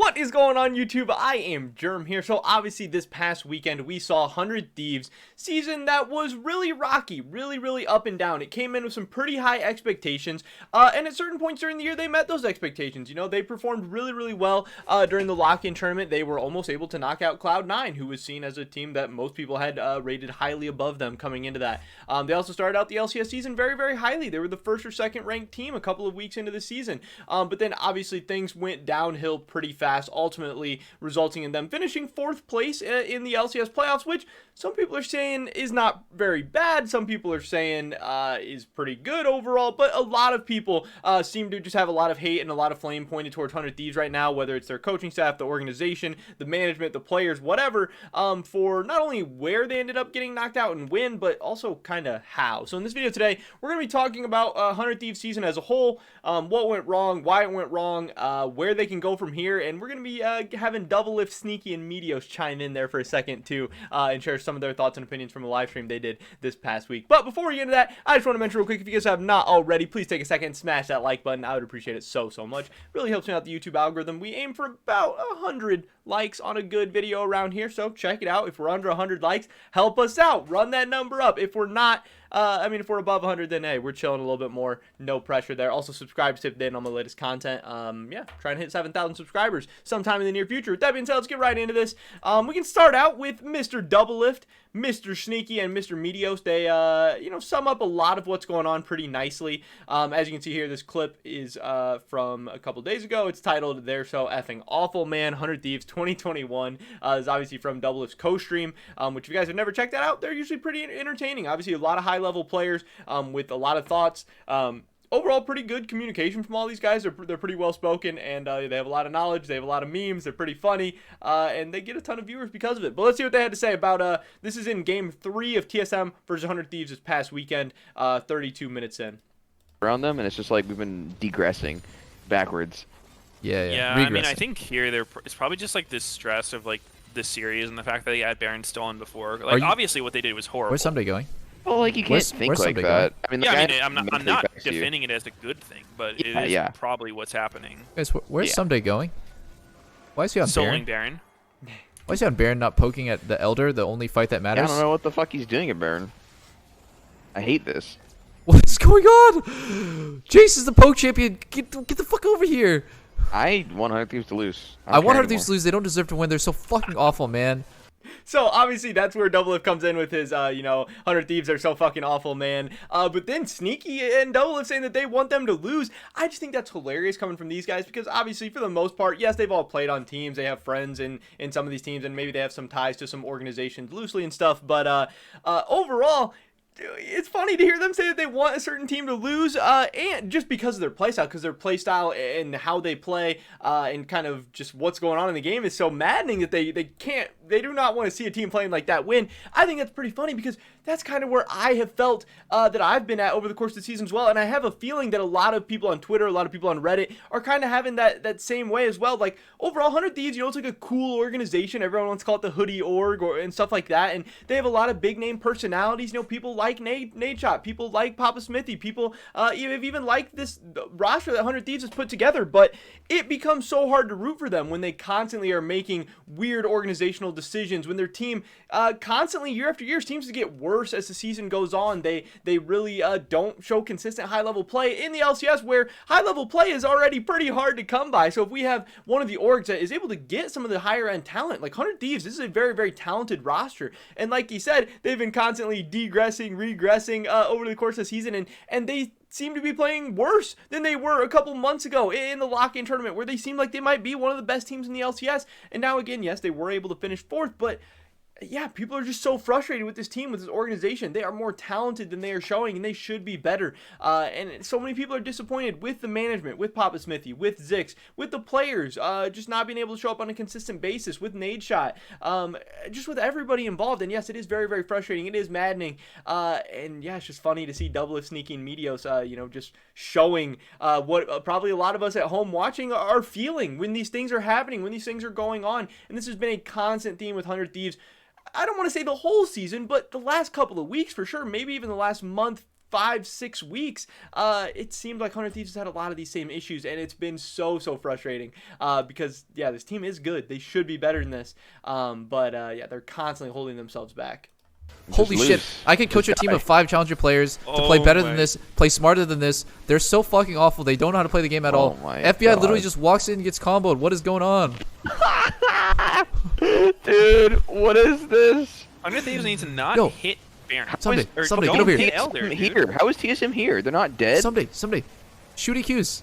What is going on, YouTube? I am Germ here. So obviously this past weekend we saw 100 Thieves season that was really rocky, really up and down. It came in with some pretty high expectations, and at certain points during the year they met those expectations. You know, they performed really well during the lock-in tournament. They were almost able to knock out Cloud9, who was seen as a team that most people had rated highly above them coming into that. They also started out the LCS season very highly. They were the first or second ranked team a couple of weeks into the season, but then obviously things went downhill pretty fast, ultimately resulting in them finishing 4th place in the LCS playoffs, which some people are saying is not very bad. Some people are saying is pretty good overall, but a lot of people seem to just have a lot of hate and a lot of flame pointed towards 100 Thieves right now, whether it's their coaching staff, the organization, the management, the players, whatever, for not only where they ended up getting knocked out and win, but also kind of how. So in this video today, we're going to be talking about 100 Thieves season as a whole, what went wrong, why it went wrong, where they can go from here, and we're going to be having Doublelift, Sneaky, and Meteos chime in there for a second too, and share some of their thoughts and opinions from a live stream they did this past week. But before we get into that, I just want to mention real quick, if you guys have not already, please take a second and smash that like button. I would appreciate it so much. Really helps me out the YouTube algorithm. We aim for about 100 likes on a good video around here, so check it out. If we're under 100 likes, help us out, run that number up. If we're not, if we're above 100, then hey, we're chilling a little bit more. No pressure there. Also, subscribe to tip in on my latest content. Yeah, trying to hit 7,000 subscribers sometime in the near future. With that being said, let's get right into this. We can start out with Mr. Doublelift, Mr. Sneaky, and Mr. Meteos. They, sum up a lot of what's going on pretty nicely. As you can see here, this clip is from a couple days ago. It's titled "They're So Effing Awful, Man." 100 Thieves 2021 is obviously from Doublelift's co-stream, which if you guys have never checked that out, they're usually pretty entertaining. Obviously, a lot of high-level players with a lot of thoughts. Overall, pretty good communication from all these guys. They're pretty well spoken, and they have a lot of knowledge. They have a lot of memes. They're pretty funny, and they get a ton of viewers because of it. But let's see what they had to say about this is in game 3 of TSM versus 100 Thieves this past weekend, 32 minutes in. Around them, and it's just like we've been degressing backwards. Yeah. I mean, I think here it's probably just like this stress of like this series and the fact that they had Baron stolen before. Like, obviously, what they did was horrible. Where's Someday going? Well, like you can't think like that. I mean, I'm not defending it as a good thing, but it is probably what's happening. Guys, where's Someday going? Why is he on Soloing Baron? Baron. Why is he on Baron, not poking at the Elder, the only fight that matters? I don't know what the fuck he's doing at Baron. I hate this. What is going on? Jace is the poke champion. Get the fuck over here. I want 100 Thieves to lose. I want 100 Thieves to lose. They don't deserve to win. They're so fucking awful, man. So obviously that's where Doublelift comes in with his, 100 Thieves are so fucking awful, man. But then Sneaky and Doublelift saying that they want them to lose. I just think that's hilarious coming from these guys, because obviously for the most part, yes, they've all played on teams. They have friends in some of these teams, and maybe they have some ties to some organizations loosely and stuff. But overall, it's funny to hear them say that they want a certain team to lose, and just because of their playstyle, because their playstyle and how they play, and kind of just what's going on in the game is so maddening that they do not want to see a team playing like that win. I think that's pretty funny, because that's kind of where I have felt that I've been at over the course of the season as well, and I have a feeling that a lot of people on Twitter, a lot of people on Reddit are kind of having that same way as well. Like, overall, 100 Thieves, it's like a cool organization. Everyone wants to call it the Hoodie Org and stuff like that, and they have a lot of big name personalities. People like Nade Shot, people like Papa Smithy, people even like this roster that 100 Thieves has put together, but it becomes so hard to root for them when they constantly are making weird organizational decisions, when their team constantly year after year seems to get worse as the season goes on. They really don't show consistent high-level play in the LCS, where high-level play is already pretty hard to come by. So if we have one of the orgs that is able to get some of the higher-end talent, like 100 Thieves, this is a very talented roster, and like he said, they've been constantly regressing over the course of the season, and they seem to be playing worse than they were a couple months ago in the lock-in tournament, where they seemed like they might be one of the best teams in the LCS. And now again, yes, they were able to finish 4th, but yeah, people are just so frustrated with this team, with this organization. They are more talented than they are showing, and they should be better. And so many people are disappointed with the management, with Papa Smithy, with Zix, with the players, just not being able to show up on a consistent basis, with Nade Shot, just with everybody involved. And yes, it is very frustrating. It is maddening. And yeah, it's just funny to see Doublelift, Sneaky, and Meteos, just showing what probably a lot of us at home watching are feeling when these things are happening, when these things are going on. And this has been a constant theme with 100 Thieves. I don't want to say the whole season, but the last couple of weeks for sure, maybe even the last month, 5-6 weeks, it seemed like 100 Thieves has had a lot of these same issues, and it's been so frustrating because, yeah, this team is good. They should be better than this, but yeah, they're constantly holding themselves back. Holy shit. I could coach a team of 5 challenger players to play better than this, play smarter than this. They're so fucking awful. They don't know how to play the game at all. FBI literally just walks in and gets comboed. What is going on? Dude, what is this? 100 Thieves need to not hit Baron. Somebody get over here. How is TSM here? They're not dead? Somebody. Shoot EQs.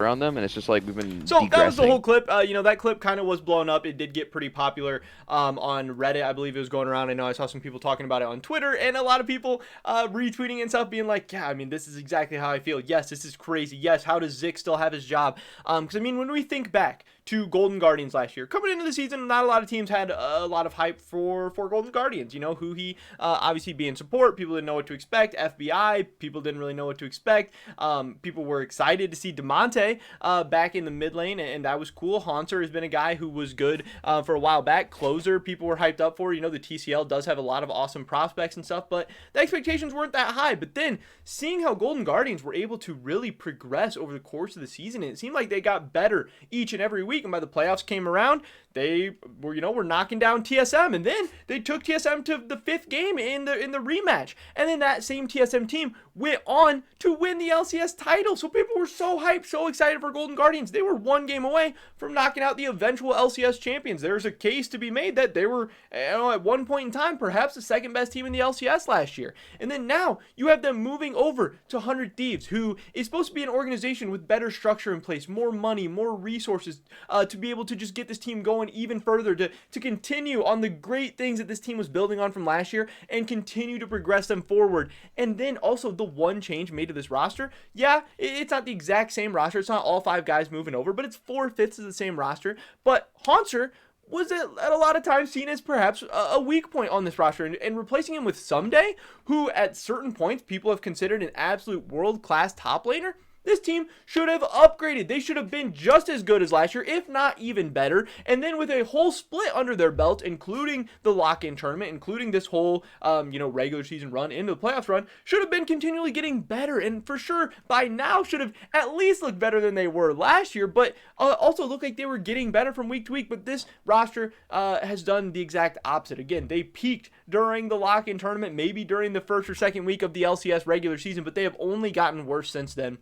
Around them, and it's just like we've been So that was the whole clip. You know, that clip kind of was blown up. It did get pretty popular on Reddit. I believe it was going around. I know I saw some people talking about it on Twitter, and a lot of people retweeting and stuff, being like, yeah, I mean, this is exactly how I feel. Yes, this is crazy. Yes, how does Zik still have his job? Because, I mean, when we think back to Golden Guardians last year, coming into the season, not a lot of teams had a lot of hype for Golden Guardians. You know, Huhi obviously being support, people didn't know what to expect. FBI, people didn't really know what to expect. People were excited to see Demonte back in the mid lane, and that was cool. Haunter has been a guy who was good for a while back. Closer, people were hyped up for. You know, the TCL does have a lot of awesome prospects and stuff, but the expectations weren't that high. But then, seeing how Golden Guardians were able to really progress over the course of the season, it seemed like they got better each and every week. And by the playoffs came around, they were, you know, were knocking down TSM, and then they took TSM to the 5th game in the rematch, and then that same TSM team went on to win the LCS title. So people were so hyped, so excited for Golden Guardians. They were 1 game away from knocking out the eventual LCS champions. There's a case to be made that they were, you know, at one point in time, perhaps the 2nd best team in the LCS last year. And then now you have them moving over to 100 Thieves, who is supposed to be an organization with better structure in place, more money, more resources to be able to just get this team going even further, to continue on the great things that this team was building on from last year and continue to progress them forward. And then also the one change made to this roster, yeah, it's not the exact same roster. It's not all 5 guys moving over, but it's 4/5 of the same roster. But Haunter was at a lot of times seen as perhaps a weak point on this roster, and replacing him with Someday, who at certain points people have considered an absolute world-class top laner. This team should have upgraded. They should have been just as good as last year, if not even better. And then with a whole split under their belt, including the lock-in tournament, including this whole, you know, regular season run into the playoffs run, should have been continually getting better. And for sure, by now, should have at least looked better than they were last year, but also looked like they were getting better from week to week. But this roster has done the exact opposite. Again, they peaked during the lock-in tournament, maybe during the 1st or 2nd week of the LCS regular season, but they have only gotten worse since then.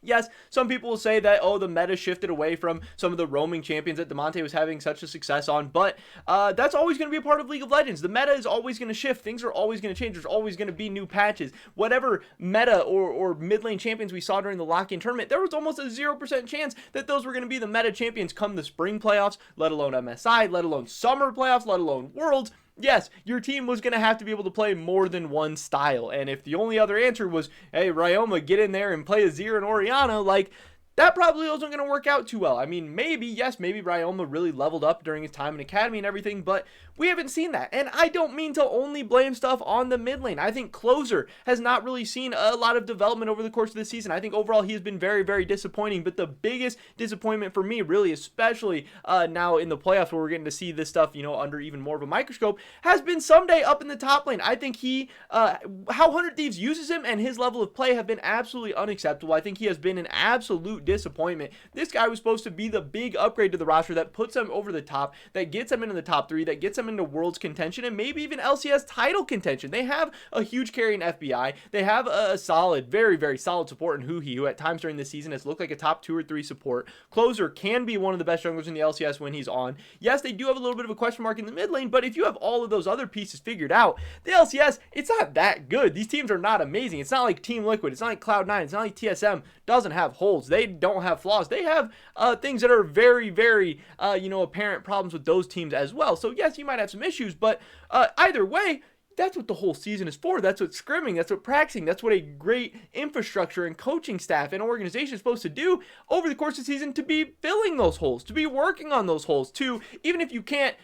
Yes, some people will say that, oh, the meta shifted away from some of the roaming champions that Demonte was having such a success on, but that's always going to be a part of League of Legends. The meta is always going to shift. Things are always going to change. There's always going to be new patches. Whatever meta or mid lane champions we saw during the lock-in tournament, there was almost a 0% chance that those were going to be the meta champions come the spring playoffs, let alone MSI, let alone summer playoffs, let alone Worlds. Yes, your team was going to have to be able to play more than one style. And if the only other answer was, hey, Ryoma, get in there and play Azir and Orianna, like, that probably wasn't going to work out too well. I mean, maybe, yes, maybe Ryoma really leveled up during his time in Academy and everything, but we haven't seen that. And I don't mean to only blame stuff on the mid lane. I think Closer has not really seen a lot of development over the course of the season. I think overall he has been very, very disappointing, but the biggest disappointment for me, really, especially now in the playoffs where we're getting to see this stuff, you know, under even more of a microscope, has been Someday up in the top lane. I think he, how 100 Thieves uses him and his level of play have been absolutely unacceptable. I think he has been an absolute disappointment. This guy was supposed to be the big upgrade to the roster that puts him over the top, that gets him into the top 3, that gets him into Worlds contention, and maybe even LCS title contention. They have a huge carry in FBI. They have a solid, very, very solid support in Huhi, who at times during this season has looked like a top 2 or 3 support. Closer can be one of the best junglers in the LCS when he's on. Yes, they do have a little bit of a question mark in the mid lane, but if you have all of those other pieces figured out, the LCS, it's not that good. These teams are not amazing. It's not like Team Liquid. It's not like Cloud9. It's not like TSM doesn't have holes. They don't have flaws. They have things that are very, very, you know, apparent problems with those teams as well. So yes, you might have some issues, but either way, that's what the whole season is for. That's what scrimming, that's what practicing, that's what a great infrastructure and coaching staff and organization is supposed to do over the course of the season, to be filling those holes, to be working on those holes, to, even if you can't,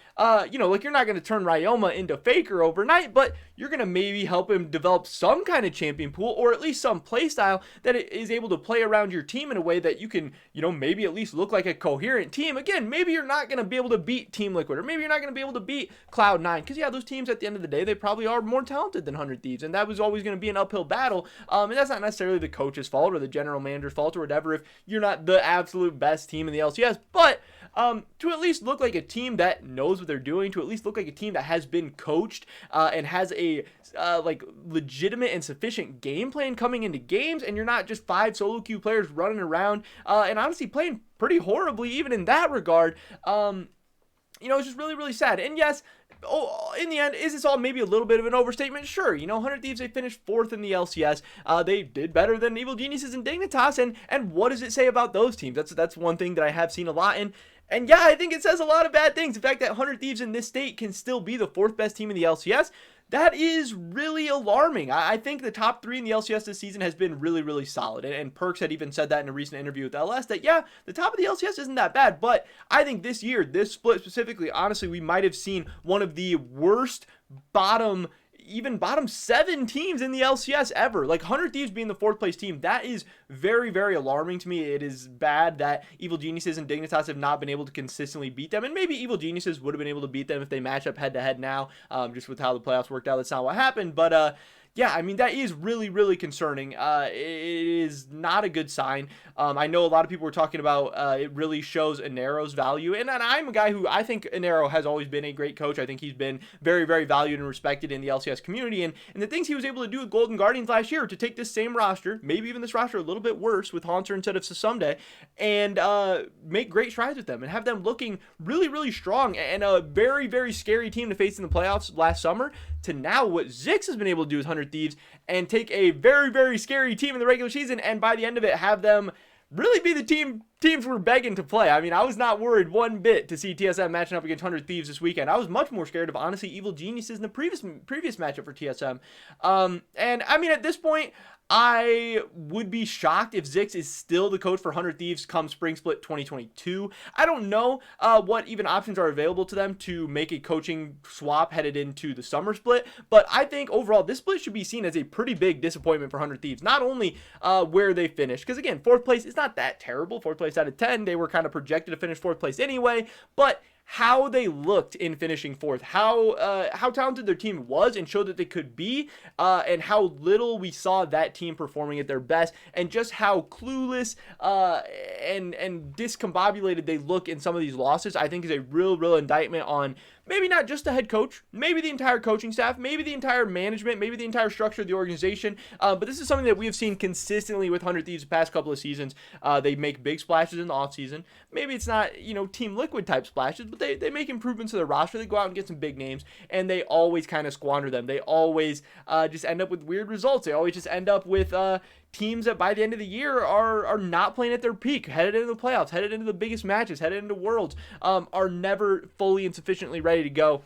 you know, like, you're not going to turn Ryoma into Faker overnight, but you're going to maybe help him develop some kind of champion pool, or at least some play style that is able to play around your team in a way that you can, you know, maybe at least look like a coherent team. Again, maybe you're not going to be able to beat Team Liquid, or maybe you're not going to be able to beat Cloud9, because yeah, those teams at the end of the day, they probably probably are more talented than 100 Thieves, and that was always going to be an uphill battle. And that's not necessarily the coach's fault or the general manager's fault or whatever if you're not the absolute best team in the LCS, but to at least look like a team that knows what they're doing, to at least look like a team that has been coached and has a like legitimate and sufficient game plan coming into games, and you're not just 5 solo queue players running around and honestly playing pretty horribly even in that regard. It's just really, really sad. And yes, in the end, is this all maybe a little bit of an overstatement? Sure. 100 Thieves, they finished 4th in the LCS. They did better than Evil Geniuses and Dignitas. And what does it say about those teams? That's one thing that I have seen a lot. And yeah, I think it says a lot of bad things. The fact that 100 Thieves in this state can still be the 4th best team in the LCS, that is really alarming. I think the top 3 in the LCS this season has been really, really solid. And Perks had even said that in a recent interview with LS that, yeah, the top of the LCS isn't that bad. But I think this year, this split specifically, honestly, we might have seen one of the worst bottom 7 teams in the LCS ever. Like 100 Thieves being the 4th place team, that is very, very alarming to me. It is bad that Evil Geniuses and Dignitas have not been able to consistently beat them, and maybe Evil Geniuses would have been able to beat them if they match up head to head now, just with how the playoffs worked out. That's not what happened, but yeah, I mean, that is really, really concerning. It is not a good sign. I know a lot of people were talking about it really shows Inero's value. And I'm a guy who I think Inero has always been a great coach. I think he's been very, very valued and respected in the LCS community. And the things he was able to do with Golden Guardians last year to take this same roster, maybe even this roster a little bit worse with Haunter instead of Sasumde, and make great strides with them and have them looking really, really strong and a very, very scary team to face in the playoffs last summer, to now what Zix has been able to do with 100 Thieves and take a very, very scary team in the regular season, and by the end of it have them really be the teams we're begging to play. I mean, I was not worried one bit to see TSM matching up against 100 Thieves this weekend. I was much more scared of, honestly, Evil Geniuses in the previous matchup for TSM. And I mean, at this point, I would be shocked if Zix is still the coach for 100 Thieves come Spring Split 2022. I don't know what even options are available to them to make a coaching swap headed into the Summer Split, but I think overall this split should be seen as a pretty big disappointment for 100 Thieves. Not only where they finished, because again, 4th place is not that terrible. 4th place out of 10, they were kind of projected to finish 4th place anyway, but how they looked in finishing 4th, how talented their team was and showed that they could be, and how little we saw that team performing at their best, and just how clueless and discombobulated they look in some of these losses, I think is a real indictment on maybe not just the head coach, maybe the entire coaching staff, maybe the entire management, maybe the entire structure of the organization. But this is something that we have seen consistently with 100 Thieves the past couple of seasons. They make big splashes in the offseason. Maybe it's not, Team Liquid type splashes, but they make improvements to their roster. They go out and get some big names, and they always kind of squander them. They always just end up with weird results. They always just end up with teams that by the end of the year are not playing at their peak, headed into the playoffs, headed into the biggest matches, headed into Worlds, are never fully and sufficiently ready to go.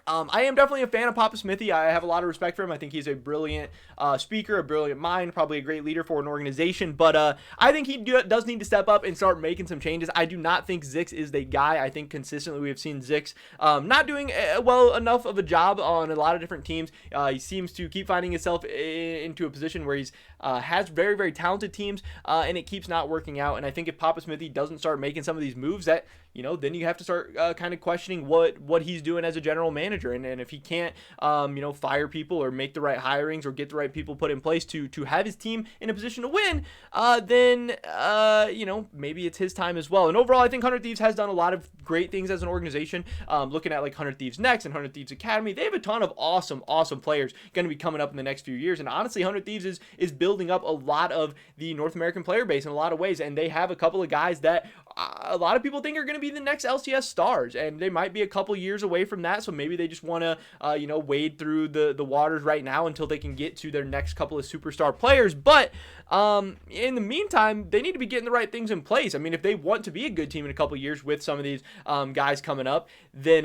I am definitely a fan of Papa Smithy. I have a lot of respect for him. I think he's a brilliant speaker, a brilliant mind, probably a great leader for an organization. But I think he does need to step up and start making some changes. I do not think Zix is the guy. I think consistently we have seen Zix not doing well enough of a job on a lot of different teams. He seems to keep finding himself into a position where he's has very, very talented teams, and it keeps not working out. And I think if Papa Smithy doesn't start making some of these moves, that then you have to start kind of questioning what he's doing as a general manager. And if he can't, fire people or make the right hirings or get the right people put in place to have his team in a position to win, then maybe it's his time as well. And overall, I think 100 Thieves has done a lot of great things as an organization. Looking at like 100 Thieves Next and 100 Thieves Academy, they have a ton of awesome players going to be coming up in the next few years. And honestly, 100 Thieves is building up a lot of the North American player base in a lot of ways. And they have a couple of guys that a lot of people think are going to be the next LCS stars, and they might be a couple years away from that. So maybe they just want to, wade through the waters right now until they can get to their next couple of superstar players. But in the meantime, they need to be getting the right things in place. I mean, if they want to be a good team in a couple years with some of these guys coming up, then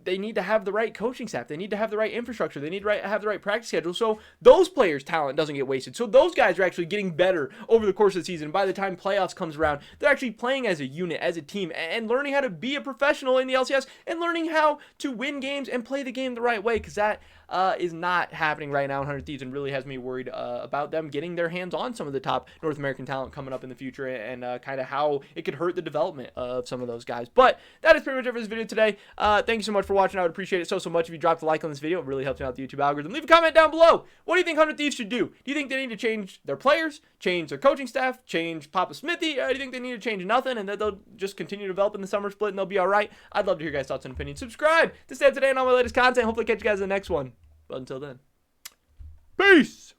they need to have the right coaching staff. They need to have the right infrastructure. They need to have the right practice schedule so those players' talent doesn't get wasted. So those guys are actually getting better over the course of the season. By the time playoffs comes around, they're actually playing as a unit, as a team, and learning how to be a professional in the LCS and learning how to win games and play the game the right way, because that is not happening right now in 100 Thieves, and really has me worried about them getting their hands on some of the top North American talent coming up in the future, and kind of how it could hurt the development of some of those guys. But that is pretty much it for this video today. Thank you so much for watching. I would appreciate it so much if you dropped a like on this video. It really helps me out the YouTube algorithm. Leave a comment down below. What do you think 100 Thieves should do? Do you think they need to change their players, change their coaching staff, change Papa Smithy? Or do you think they need to change nothing and that they'll just continue developing the summer split and they'll be all right? I'd love to hear your guys' thoughts and opinions. Subscribe to stay up to date on all my latest content. Hopefully catch you guys in the next one. But until then, peace!